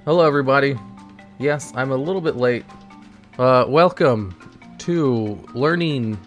Hello everybody. Yes, I'm a little bit late. Welcome to learning,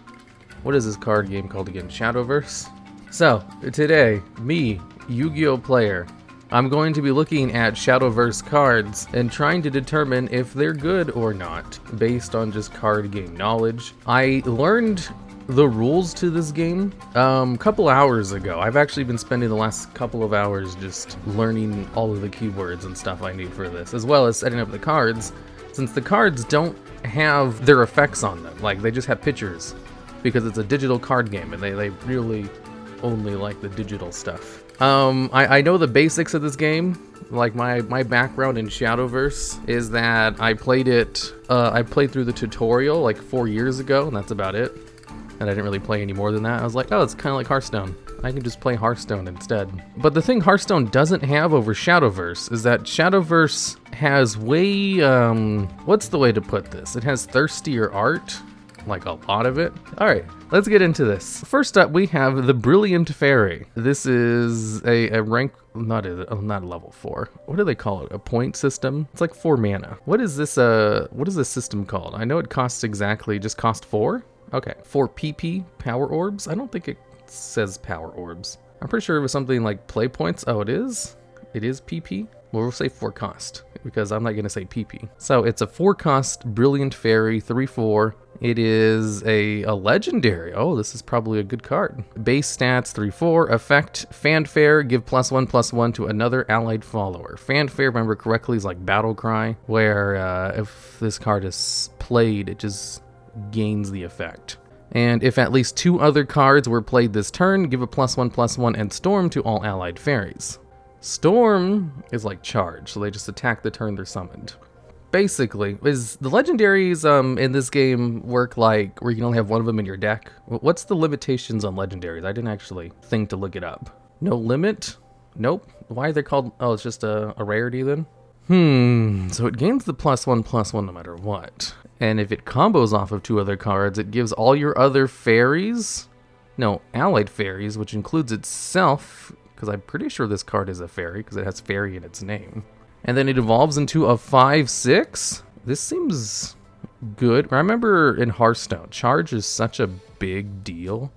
what is this card game called again? Shadowverse? So, today, me, Yu-Gi-Oh player, I'm going to be looking at Shadowverse cards and trying to determine if they're good or not, based on just card game knowledge. I learned the rules to this game a couple hours ago. I've actually been spending the last couple of hours just learning all of the keywords and stuff I need for this, as well as setting up the cards, since the cards don't have their effects on them. Like, they just have pictures, because it's a digital card game, and they really only like the digital stuff. I know the basics of this game. Like, my background in Shadowverse is that I played through the tutorial like 4 years ago, and that's about it. And I didn't really play any more than that. I was like, oh, it's kind of like Hearthstone. I can just play Hearthstone instead. But the thing Hearthstone doesn't have over Shadowverse is that Shadowverse has way, what's the way to put this? It has thirstier art, like a lot of it. All right, let's get into this. First up, we have the Brilliant Fairy. This is a rank, not a level 4. What do they call it? A point system? It's like 4 mana. What is this system called? I know it costs just cost 4? Okay, 4 PP power orbs? I don't think it says power orbs. I'm pretty sure it was something like play points. Oh, it is? It is PP? Well, we'll say 4 cost, because I'm not going to say PP. So it's a 4 cost Brilliant Fairy, 3/4. It is a legendary. Oh, this is probably a good card. Base stats, 3/4. Effect, Fanfare, give +1/+1 to another allied follower. Fanfare, remember correctly, is like Battle Cry, where if this card is played, it just gains the effect. And if at least 2 other cards were played this turn, give a +1/+1 and Storm to all allied fairies. Storm is like Charge, so they just attack the turn they're summoned. Basically, is the legendaries in this game work like where you can only have one of them in your deck? What's the limitations on legendaries? I didn't actually think to look it up. No limit? Nope. Why are they called? Oh, it's just a rarity then? So it gains the +1/+1 no matter what. And if it combos off of 2 other cards, it gives all your other allied fairies, which includes itself, because I'm pretty sure this card is a fairy, because it has fairy in its name. And then it evolves into a 5/6? This seems good. I remember in Hearthstone, Charge is such a big deal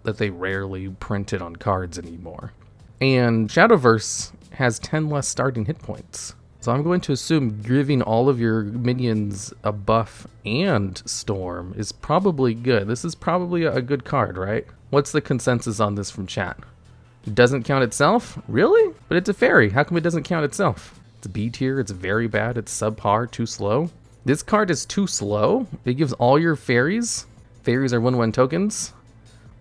that they rarely print it on cards anymore. And Shadowverse has 10 less starting hit points. So I'm going to assume giving all of your minions a buff and Storm is probably good. This is probably a good card, right? What's the consensus on this from chat? It doesn't count itself? Really? But it's a fairy. How come it doesn't count itself? It's B tier, it's very bad, it's subpar, too slow. This card is too slow? It gives all your fairies? Fairies are 1/1 tokens?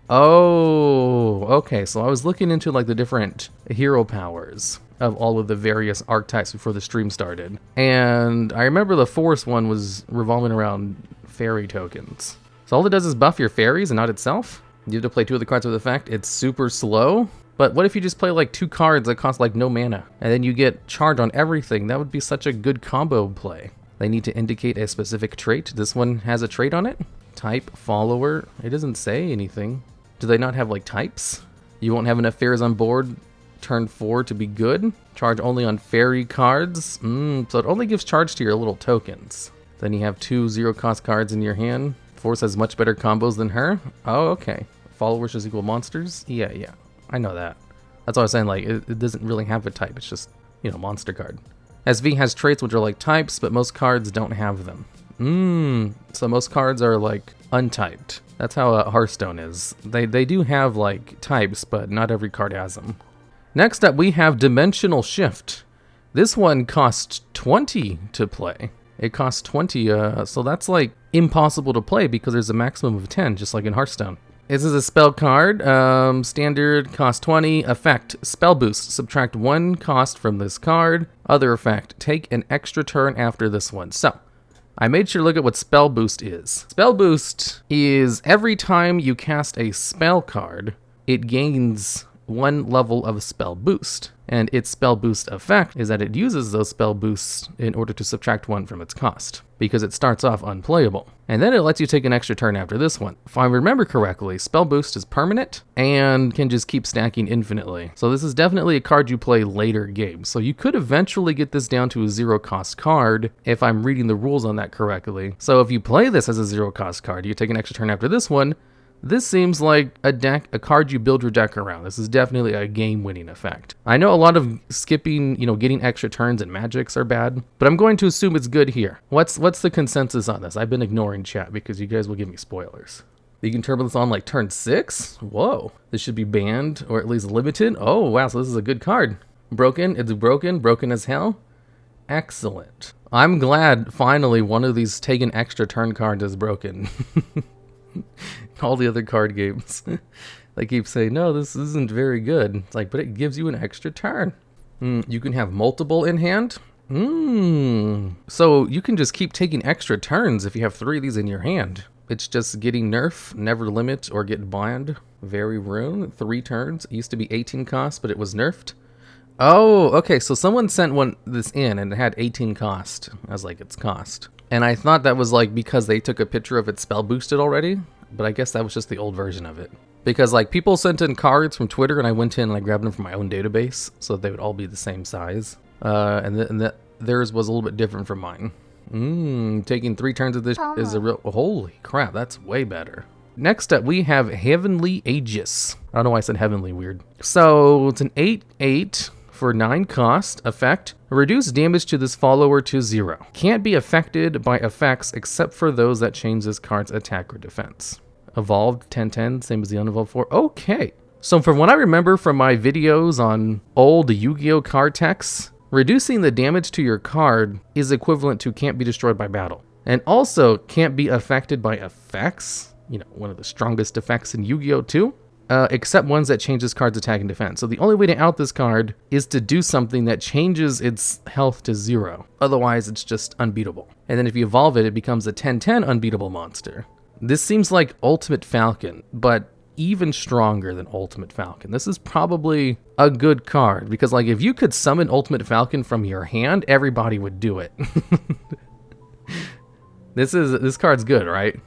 Oh, okay, so I was looking into like the different hero powers of all of the various archetypes before the stream started. And I remember the forest one was revolving around fairy tokens. So all it does is buff your fairies and not itself? You have to play 2 of the cards with effect. It's super slow. But what if you just play like 2 cards that cost like no mana, and then you get Charge on everything? That would be such a good combo play. They need to indicate a specific trait. This one has a trait on it? Type, follower. It doesn't say anything. Do they not have like types? You won't have enough fairies on board turn 4 to be good. Charge only on fairy cards. So it only gives charge to your little tokens. Then you have 2 0-cost cards in your hand. Force has much better combos than her. Oh, okay. Followers is equal monsters. Yeah. I know that. That's what I was saying. Like, it doesn't really have a type. It's just, monster card. SV has traits which are like types, but most cards don't have them. So most cards are like untyped. That's how Hearthstone is. They do have like types, but not every card has them. Next up, we have Dimensional Shift. This one costs 20 to play. It costs 20, so that's like impossible to play because there's a maximum of 10, just like in Hearthstone. This is a spell card. Standard, cost 20. Effect, Spell Boost. Subtract 1 cost from this card. Other effect, take an extra turn after this one. So, I made sure to look at what Spell Boost is. Spell Boost is every time you cast a spell card, it gains 1 level of spell boost. And its spell boost effect is that it uses those spell boosts in order to subtract 1 from its cost, because it starts off unplayable. And then it lets you take an extra turn after this one. If I remember correctly, Spell Boost is permanent and can just keep stacking infinitely. So this is definitely a card you play later games. So you could eventually get this down to a 0-cost card if I'm reading the rules on that correctly. So if you play this as a 0-cost card, you take an extra turn after this one, this seems like a card you build your deck around. This is definitely a game-winning effect. I know a lot of skipping, getting extra turns and magics are bad, but I'm going to assume it's good here. What's the consensus on this? I've been ignoring chat because you guys will give me spoilers. You can turbo this on like turn 6? Whoa. This should be banned or at least limited. Oh, wow, so this is a good card. Broken, it's broken as hell. Excellent. I'm glad finally one of these take an extra turn cards is broken. All the other card games, they keep saying, no, this isn't very good. It's like, but it gives you an extra turn. You can have multiple in hand. So you can just keep taking extra turns if you have 3 of these in your hand. It's just getting nerf, never limit, or get banned. Very rune, 3 turns. It used to be 18 cost, but it was nerfed. Oh, okay, so someone sent this in and it had 18 cost. I was like, it's cost. And I thought that was like because they took a picture of it spell boosted already, but I guess that was just the old version of it. Because like people sent in cards from Twitter and I went in and I grabbed them from my own database so they would all be the same size. And theirs was a little bit different from mine. Taking 3 turns of this is a real, holy crap, that's way better. Next up we have Heavenly Aegis. I don't know why I said heavenly weird. So it's an 8/8. For 9 cost effect, reduce damage to this follower to 0. Can't be affected by effects except for those that change this card's attack or defense. Evolved 10/10, same as the unevolved 4. Okay. So from what I remember from my videos on old Yu-Gi-Oh card techs, reducing the damage to your card is equivalent to can't be destroyed by battle. And also can't be affected by effects, one of the strongest effects in Yu-Gi-Oh too. Except ones that change this card's attack and defense. So the only way to out this card is to do something that changes its health to 0. Otherwise, it's just unbeatable. And then if you evolve it, it becomes a 10/10 unbeatable monster. This seems like Ultimate Falcon, but even stronger than Ultimate Falcon. This is probably a good card, because like if you could summon Ultimate Falcon from your hand, everybody would do it. This card's good, right?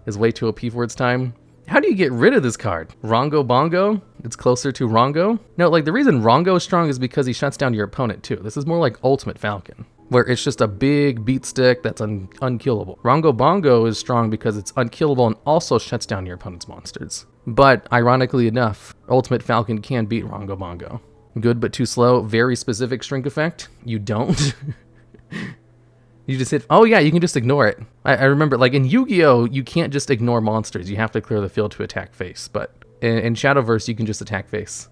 Is way too OP for its time. How do you get rid of this card? Rongo Bongo? It's closer to Rongo? No, like the reason Rongo is strong is because he shuts down your opponent too. This is more like Ultimate Falcon, where it's just a big beat stick that's unkillable. Rongo Bongo is strong because it's unkillable and also shuts down your opponent's monsters. But ironically enough, Ultimate Falcon can beat Rongo Bongo. Good but too slow, very specific shrink effect. You don't. You just hit, oh yeah, you can just ignore it. I remember, like in Yu-Gi-Oh, you can't just ignore monsters. You have to clear the field to attack face. But in Shadowverse, you can just attack face.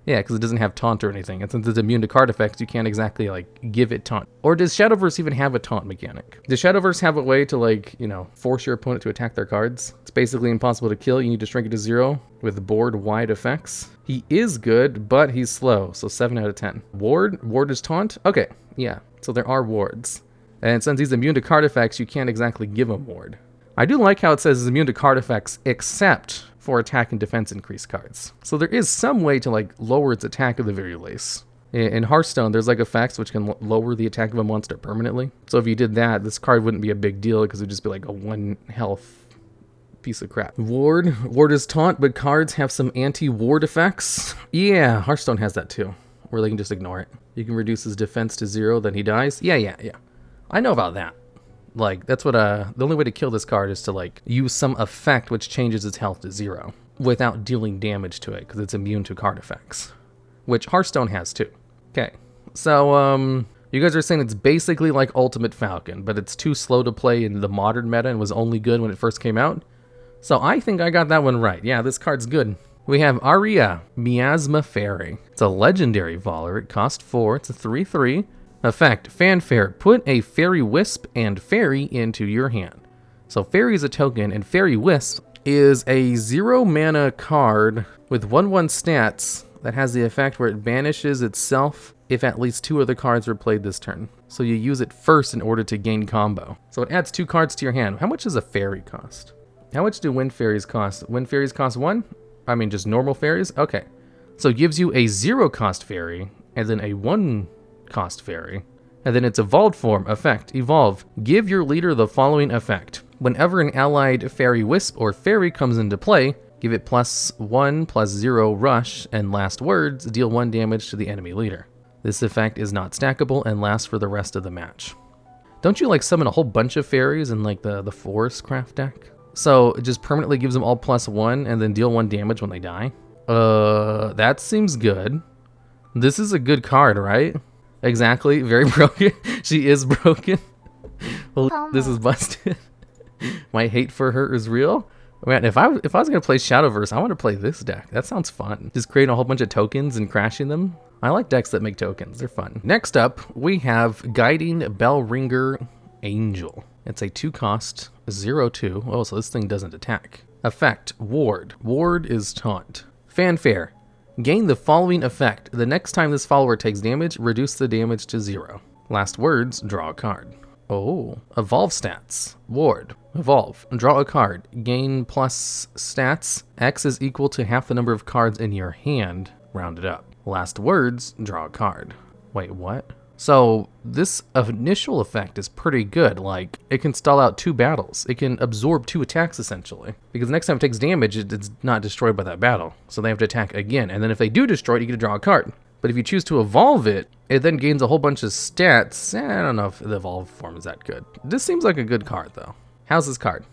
Yeah, because it doesn't have taunt or anything. And since it's immune to card effects, you can't exactly, like, give it taunt. Or does Shadowverse even have a taunt mechanic? Does Shadowverse have a way to, like, force your opponent to attack their cards? It's basically impossible to kill. You need to shrink it to 0 with board-wide effects. He is good, but he's slow, so 7 out of 10. Ward? Ward is taunt? Okay, yeah. So there are wards. And since he's immune to card effects, you can't exactly give him ward. I do like how it says he's immune to card effects, except for attack and defense increase cards. So there is some way to like lower its attack at the very least. In Hearthstone, there's like effects which can lower the attack of a monster permanently. So if you did that, this card wouldn't be a big deal because it would just be like a 1 health piece of crap. Ward is taunt, but cards have some anti-ward effects. Yeah, Hearthstone has that too, where they can just ignore it. You can reduce his defense to 0, then he dies. Yeah. I know about that. Like, that's what, the only way to kill this card is to, like, use some effect which changes its health to 0 without dealing damage to it, because it's immune to card effects, which Hearthstone has too. Okay, so, you guys are saying it's basically like Ultimate Falcon, but it's too slow to play in the modern meta and was only good when it first came out. So I think I got that one right. Yeah, this card's good. We have Aria, Miasma Fairy. It's a legendary Voller. It costs 4. It's a 3/3. Effect, Fanfare, put a Fairy Wisp and Fairy into your hand. So Fairy is a token, and Fairy Wisp is a 0 mana card with 1/1 stats that has the effect where it banishes itself if at least 2 other cards are played this turn. So you use it first in order to gain combo. So it adds 2 cards to your hand. How much does a Fairy cost? How much do Wind Fairies cost? Wind Fairies cost 1? I mean, just normal Fairies? Okay. So it gives you a 0 cost Fairy, and then a 1 cost Fairy, and then its evolved form, effect, evolve. Give your leader the following effect. Whenever an allied fairy wisp or fairy comes into play, give it +1/+0 rush, and last words, deal 1 damage to the enemy leader. This effect is not stackable and lasts for the rest of the match. Don't you like summon a whole bunch of fairies in like the Forest Craft deck? So it just permanently gives them all +1 and then deal 1 damage when they die? That seems good. This is a good card, right? Exactly, very broken. She is broken. Well, this is busted. My hate for her is real. Man, if I was gonna play Shadowverse, I want to play this deck. That sounds fun. Just creating a whole bunch of tokens and crashing them. I like decks that make tokens. They're fun. Next up, we have Guiding Bellringer Angel. It's a 2-cost 0/2. Oh, so this thing doesn't attack. Effect: Ward. Ward is taunt. Fanfare. Gain the following effect. The next time this follower takes damage, reduce the damage to 0. Last words, draw a card. Oh, evolve stats. Ward. Evolve. Draw a card. Gain plus stats. X is equal to half the number of cards in your hand, rounded up. Last words, draw a card. Wait, what? So this initial effect is pretty good. Like, it can stall out 2 battles. It can absorb 2 attacks, essentially. Because next time it takes damage, it's not destroyed by that battle. So they have to attack again. And then if they do destroy it, you get to draw a card. But if you choose to evolve it, it then gains a whole bunch of stats. I don't know if the evolved form is that good. This seems like a good card, though. How's this card?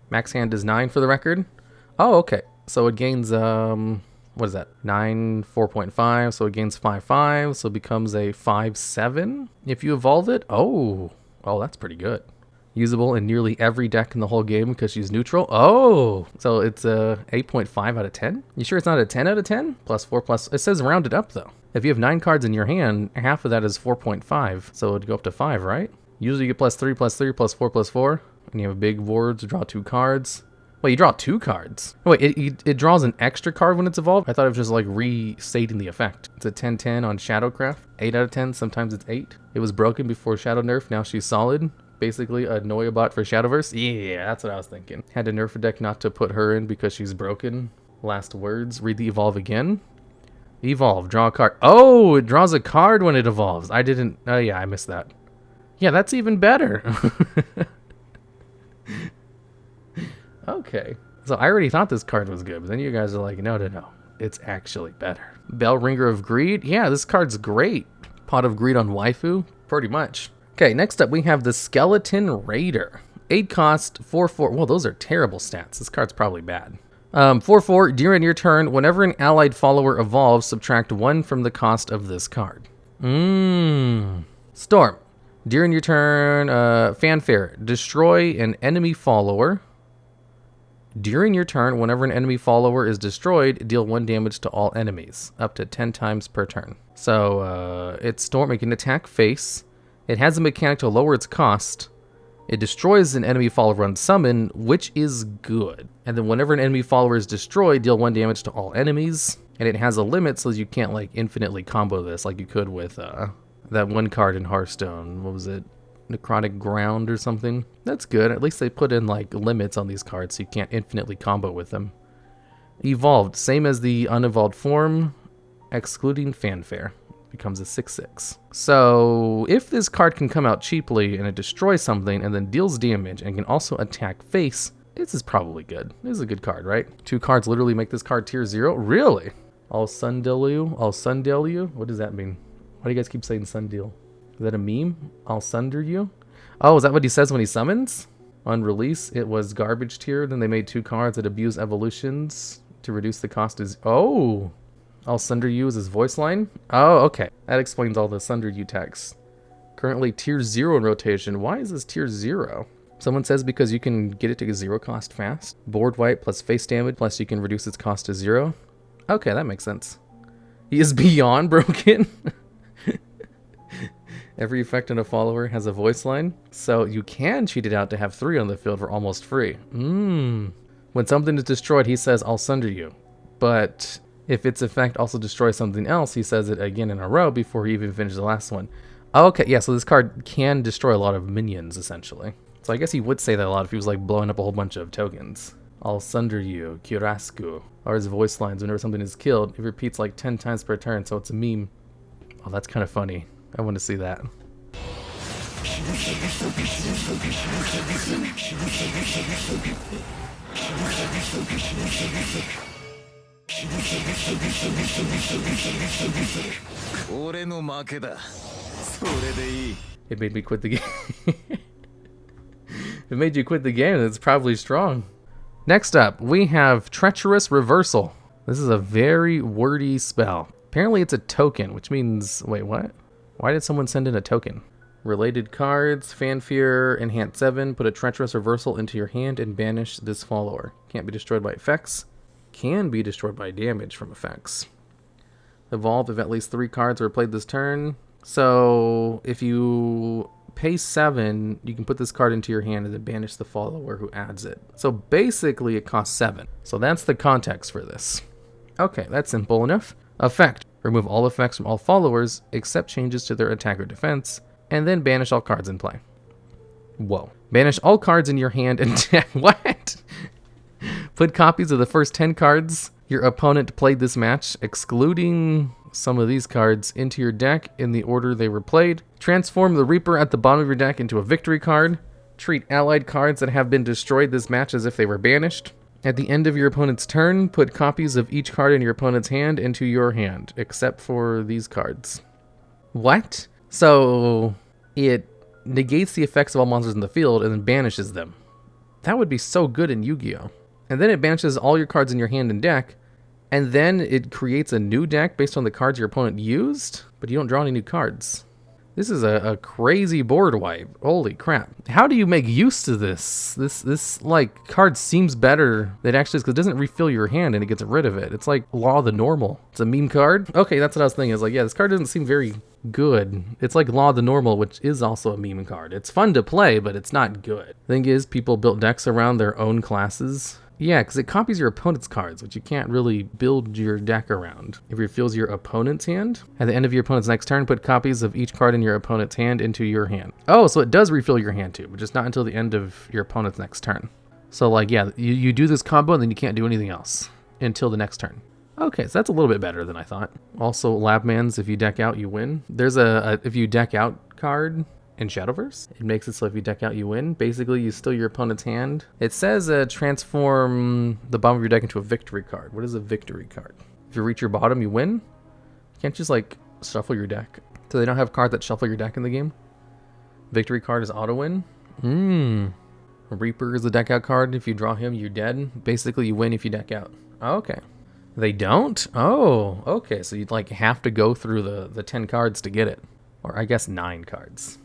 Max hand is 9 for the record. Oh, okay. So it gains, what is that? 9, 4.5. So it gains 5/5. So it becomes a 5/7 if you evolve it. Oh, that's pretty good. Usable in nearly every deck in the whole game because she's neutral. Oh, so it's a 8.5 out of 10. You sure it's not a 10 out of 10? +4 plus. It says rounded up though. If you have 9 cards in your hand, half of that is 4.5. So it'd go up to 5, right? Usually you get +3, +3, +4, +4. And you have a big ward to draw 2 cards. Wait, you draw 2 cards? Wait, it draws an extra card when it's evolved? I thought it was just like restating the effect. It's a 10/10 on Shadowcraft. 8 out of 10, sometimes it's 8. It was broken before Shadow nerf, now she's solid. Basically a Noyabot for Shadowverse. Yeah, that's what I was thinking. Had to nerf a deck not to put her in because she's broken. Last words, read the evolve again. Evolve, draw a card. Oh, it draws a card when it evolves. I didn't, oh yeah, I missed that. Yeah, that's even better. Okay, so I already thought this card was good, but then you guys are like, no, it's actually better. Bellringer of Greed, yeah, this card's great. Pot of Greed on waifu, pretty much. Okay, next up we have the Skeleton Raider. 8 cost, 4/4, well, those are terrible stats. This card's probably bad. 4/4, during your turn, whenever an allied follower evolves, subtract 1 from the cost of this card. Storm, during your turn, Fanfare, destroy an enemy follower. During your turn, whenever an enemy follower is destroyed, deal 1 damage to all enemies, up to 10 times per turn. So, it's Storm, it can attack face. It has a mechanic to lower its cost. It destroys an enemy follower on summon, which is good. And then whenever an enemy follower is destroyed, deal 1 damage to all enemies. And it has a limit, so you can't like infinitely combo this like you could with that one card in Hearthstone. What was it? Necrotic Ground or something. That's good. At least they put in like limits on these cards so you can't infinitely combo with them. Evolved, same as the unevolved form, excluding Fanfare. Becomes a 6/6. So if this card can come out cheaply and it destroys something and then deals damage and can also attack face, this is probably good. This is a good card, right? 2 cards literally make this card tier 0. Really? All Sundeal? All Sundeal you? What does that mean? Why do you guys keep saying Sundeal? Is that a meme? I'll sunder you? Oh, is that what he says when he summons? On release, it was garbage tier. Then they made 2 cards that abuse evolutions to reduce the cost. Oh, I'll sunder you is his voice line? Oh, okay. That explains all the sunder you text. Currently tier 0 in rotation. Why is this tier 0? Someone says because you can get it to 0 cost fast. Board wipe plus face damage, plus you can reduce its cost to 0. Okay, that makes sense. He is beyond broken. Every effect on a follower has a voice line, so you can cheat it out to have 3 on the field for almost free. When something is destroyed, he says, I'll sunder you. But if its effect also destroys something else, he says it again in a row before he even finishes the last one. Okay, yeah, so this card can destroy a lot of minions, essentially. So I guess he would say that a lot if he was like blowing up a whole bunch of tokens. I'll sunder you, Kirasku. Or his voice lines whenever something is killed. It repeats like 10 times per turn, so it's a meme. Oh, that's kind of funny. I want to see that. It made me quit the game. It made you quit the game. That's probably strong. Next up, we have Treacherous Reversal. This is a very wordy spell. Apparently it's a token, which means... Wait, what? Why did someone send in a token? Related cards, Fanfare, Enhance 7. Put a Treacherous Reversal into your hand and banish this follower. Can't be destroyed by effects. Can be destroyed by damage from effects. Evolve if at least 3 cards were played this turn. So if you pay 7, you can put this card into your hand and then banish the follower who adds it. So basically it costs 7. So that's the context for this. Okay, that's simple enough. Effect. Remove all effects from all followers except changes to their attack or defense, and then banish all cards in play. Whoa. Banish all cards in your hand and what? Put copies of the first 10 cards your opponent played this match, excluding some of these cards, into your deck in the order they were played. Transform the Reaper at the bottom of your deck into a victory card. Treat allied cards that have been destroyed this match as if they were banished. At the end of your opponent's turn, put copies of each card in your opponent's hand into your hand, except for these cards. What? So it negates the effects of all monsters in the field and then banishes them. That would be so good in Yu-Gi-Oh! And then it banishes all your cards in your hand and deck, and then it creates a new deck based on the cards your opponent used, but you don't draw any new cards. This is a crazy board wipe. Holy crap. How do you make use of this? This like, card seems better than it actually is, because it doesn't refill your hand and it gets rid of it. It's like Law of the Normal. It's a meme card? Okay, that's what I was thinking. I was like, yeah, this card doesn't seem very good. It's like Law of the Normal, which is also a meme card. It's fun to play, but it's not good. Thing is, people built decks around their own classes. Yeah, because it copies your opponent's cards, which you can't really build your deck around. It refills your opponent's hand. At the end of your opponent's next turn, put copies of each card in your opponent's hand into your hand. Oh, so it does refill your hand too, but just not until the end of your opponent's next turn. So like, yeah, you do this combo and then you can't do anything else until the next turn. Okay, so that's a little bit better than I thought. Also, Labman's, if you deck out, you win. There's a if you deck out card in Shadowverse. It makes it so if you deck out, you win. Basically, you steal your opponent's hand. It says transform the bottom of your deck into a victory card. What is a victory card? If you reach your bottom, you win? You can't just, like, shuffle your deck. So they don't have cards that shuffle your deck in the game? Victory card is auto-win? Reaper is the deck out card. If you draw him, you're dead. Basically, you win if you deck out. Oh, okay. They don't? Oh, okay. So you'd, like, have to go through the 10 cards to get it. Or, I guess, 9 cards.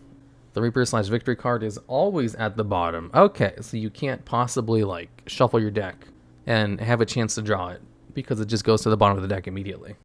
The Reaper/Victory card is always at the bottom. Okay, so you can't possibly, like, shuffle your deck and have a chance to draw it, because it just goes to the bottom of the deck immediately.